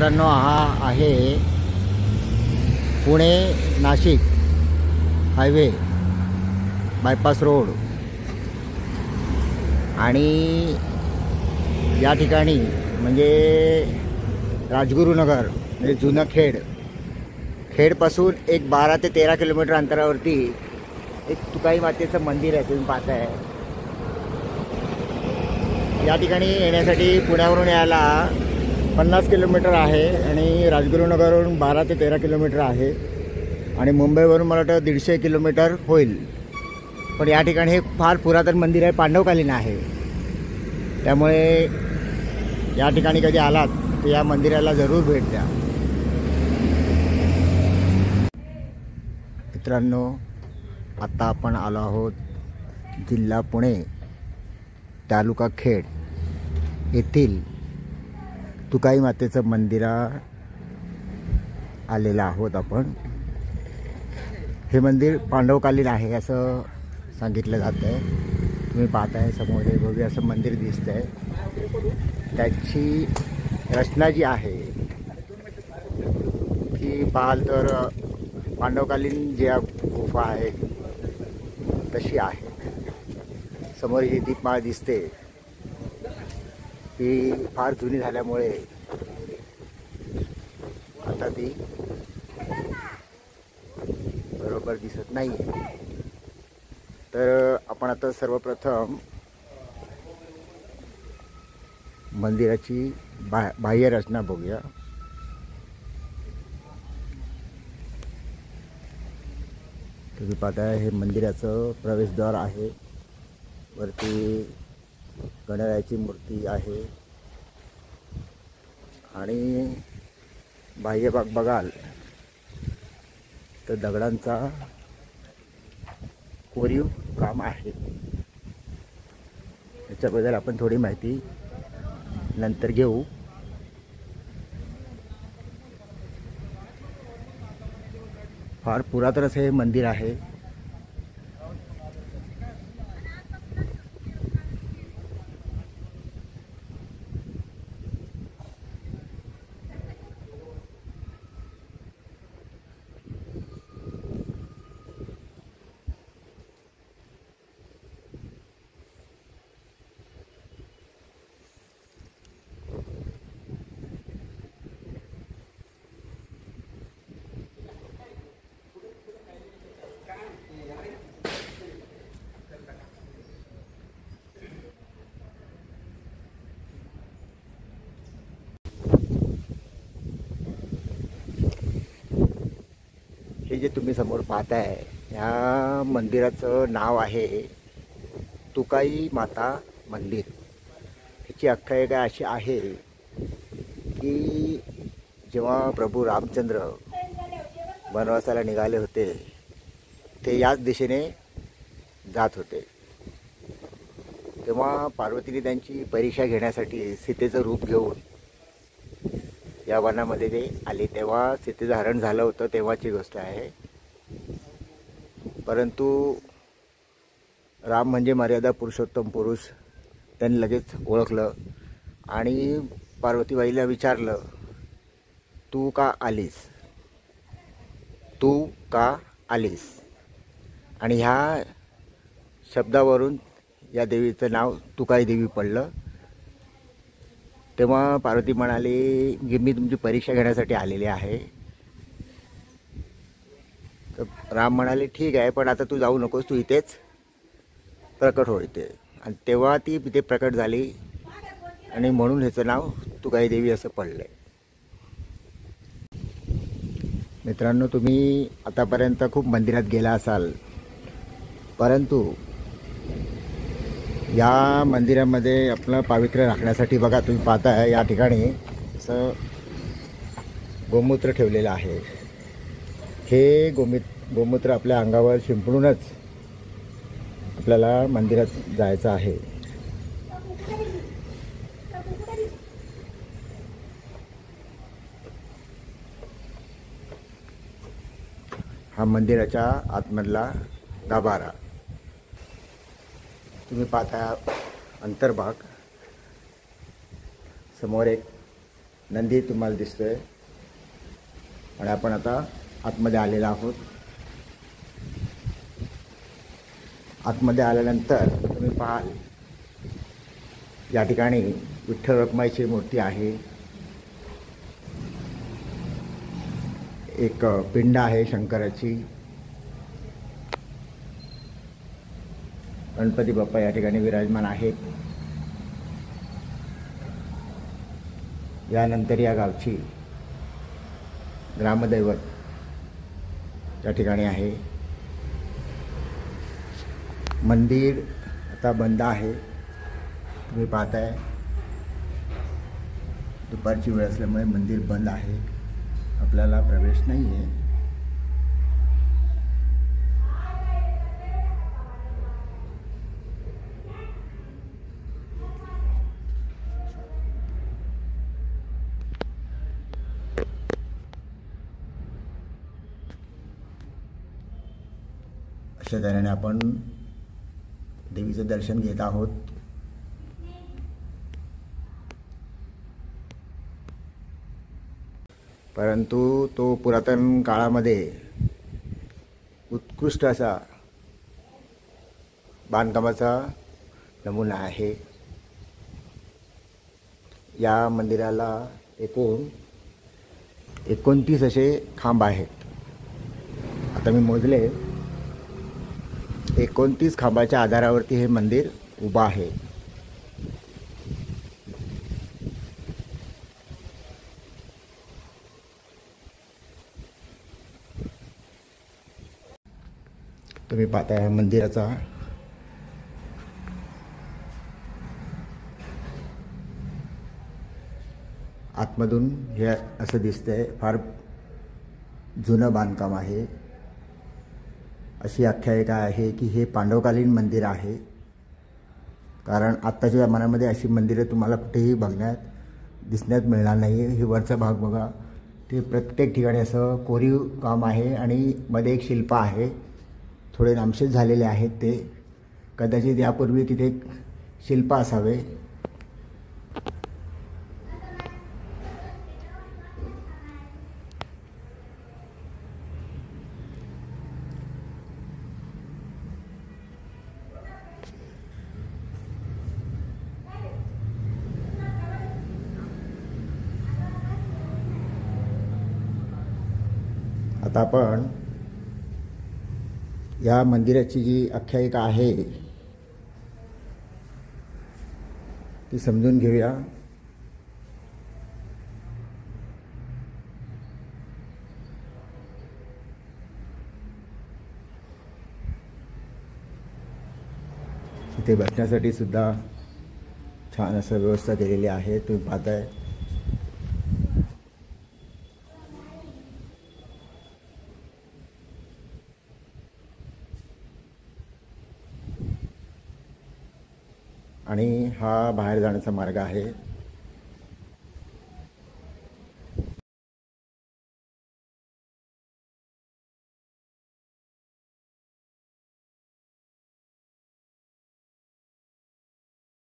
मित्रांनो, हा आहे Pune Nashik highway bypass road आणि या ठिकाणी म्हणजे राजगुरुनगर म्हणजे जुनं खेडपासून एक 12 ते 13 किलोमीटर अंतरावरती एक तुकाई मातेचं मंदिर आहे. तुम्ही पाहताय या ठिकाणी येण्यासाठी पुण्यावरून यायला 50 किलोमीटर आहे आणि राजगुरुनगरवरून 12 ते 13 किलोमीटर आहे आणि मुंबईवरून मला वाटतं 150 किलोमीटर होईल. पण या ठिकाणी हे फार पुरातन मंदिर आहे, पांडवकालीन आहे. त्यामुळे या ठिकाणी कधी आलात तर या मंदिराला जरूर भेट द्या. मित्रांनो, आता आपण आलो आहोत जिल्हा पुणे, तालुका खेड येथील तुकाई मातेचं मंदिरा आलेलं आहोत आपण. हे मंदिर पांडवकालीन आहे असं सांगितलं जातं आहे. तुम्ही पाहताय समोर हे भव्य असं मंदिर दिसतं आहे. त्याची रचना जी आहे ती पाहाल तर पांडवकालीन ज्या गुफा आहे तशी आहे. समोर ही दीपमाळ दिसते ती फार जुनी झाल्यामुळे आता ती बरोबर दिसत नाही. तर आपण आता सर्वप्रथम मंदिराची बाह्य रचना बघूया. तुम्ही पाहताय हे मंदिराचं प्रवेशद्वार आहे. वरती गणरायाची मूर्ती आहे आणि बाह्य भाग बघाल तर दगडांचा कोरीव काम आहे. याच्याबद्दल आपण थोडी माहिती नंतर घेऊ. फार पुरातन असं हे मंदिर आहे. हे जे तुम्ही समोर पाहताय या मंदिराचं नाव आहे तुकाई माता मंदिर. ह्याची आख्यायिका अशी आहे की जेव्हा प्रभू रामचंद्र वनवासाला निघाले होते ते याच दिशेने जात होते. तेव्हा पार्वतीने त्यांची परीक्षा घेण्यासाठी सीतेचं रूप घेऊन या वनामध्ये ते आले. तेव्हा सीतेचं हरण झालं होतं, तेव्हाची गोष्ट आहे. परंतु राम म्हणजे मर्यादा पुरुषोत्तम पुरुष त्यांनी लगेच ओळखलं आणि पार्वतीबाईला विचारलं, तू का आलीस, तू का आलीस. आणि ह्या शब्दावरून या देवीचं नाव तुकाई देवी पडलं. तेव्हा पार्वती म्हणाली की मी तुमची परीक्षा घेण्यासाठी आलेली आहे. तर राम म्हणाले ठीक आहे, पण आता तू जाऊ नकोस, तू इथेच प्रकट हो इथे. आणि तेव्हा ती इथे प्रकट झाली आणि म्हणून ह्याचं नाव तुकाई देवी असं पडलं आहे. मित्रांनो, तुम्ही आतापर्यंत खूप मंदिरात गेला असाल, परंतु या मंदिरामध्ये आपलं पावित्र्य राखण्यासाठी बघा तुम्ही पाहताय या ठिकाणी असं गोमूत्र ठेवलेलं आहे. हे गोमूत्र आपल्या अंगावर शिंपडूनच आपल्याला मंदिरात जायचं आहे. हा मंदिराच्या आतमधला गाभारा. तुम्ही पाहता अंतर्भाग. समोर एक नंदी तुम्हाला दिसतोय आणि आपण आता आतमध्ये आलेलो आहोत. आतमध्ये आल्यानंतर तुम्ही पाहाल या ठिकाणी विठ्ठल रखुमाईची मूर्ती आहे. एक पिंड आहे शंकराची. गणपती बाप्पा या ठिकाणी विराजमान आहेत. यानंतर या गावची ग्रामदैवत या ठिकाणी आहे. मंदिर आता बंद आहे. तुम्ही पाहताय दुपारची वेळ असल्यामुळे मंदिर बंद आहे. आपल्याला प्रवेश नाही आहे. अशा तऱ्हेने आपण देवीचं दर्शन घेत आहोत. परंतु तो पुरातन काळामध्ये उत्कृष्ट असा बांधकामाचा नमुना आहे. या मंदिराला एकूण 29 असे खांब आहेत. आता मी मोजले. 29 खांबाच्या आधारावरती हे मंदिर उभं आहे. तुम्ही पाहताय मंदिराचा आतमधून हे असं दिसतंय. फार जुनं बांधकाम आहे. अशी आख्यायिका आहे की हे पांडवकालीन मंदिर आहे. कारण आत्ताच्या जमान्यामध्ये अशी मंदिरे तुम्हाला कुठेही दिसण्यात मिळणार नाही. हे वरचा भाग बघा. ते प्रत्येक ठिकाणी असं कोरीव काम आहे आणि मध्ये एक शिल्प आहे. थोडे नामशेष झालेले आहेत ते. कदाचित यापूर्वी तिथे एक शिल्प असावे. आता आपण या मंदिराची जी आख्यायिका आहे ती समजून घेऊया. इथे बसण्यासाठी सुद्धा छान असं व्यवस्था केलेली आहे. तुम्ही पाहताय. आणि हा बाहेर जाण्याचा मार्ग आहे.